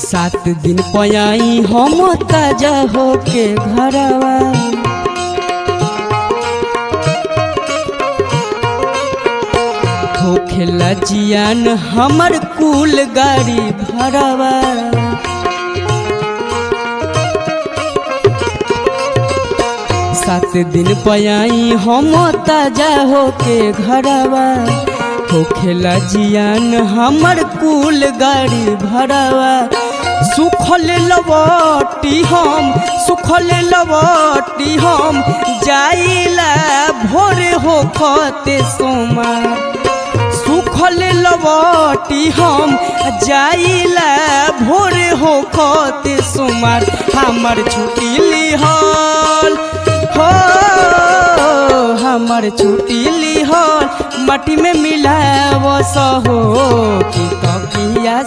7 दिन पयाई हम ताजा होके घरवा। होखेला जियान हमर कुल गाड़ी भरवा। 7 दिन पयाई हम ताजा होके घरवा। होखेला जियान हमर कुल गाड़ी भरवा। सुखल लवटी हम जाइला भोर होखते सोमा। सुखल लवटी हम जाइला भोर होखते सोमार। हमर छुट्टी लिहल हो हमर छुट्टी लिहल माटी में मिलाव सहो कि तकिया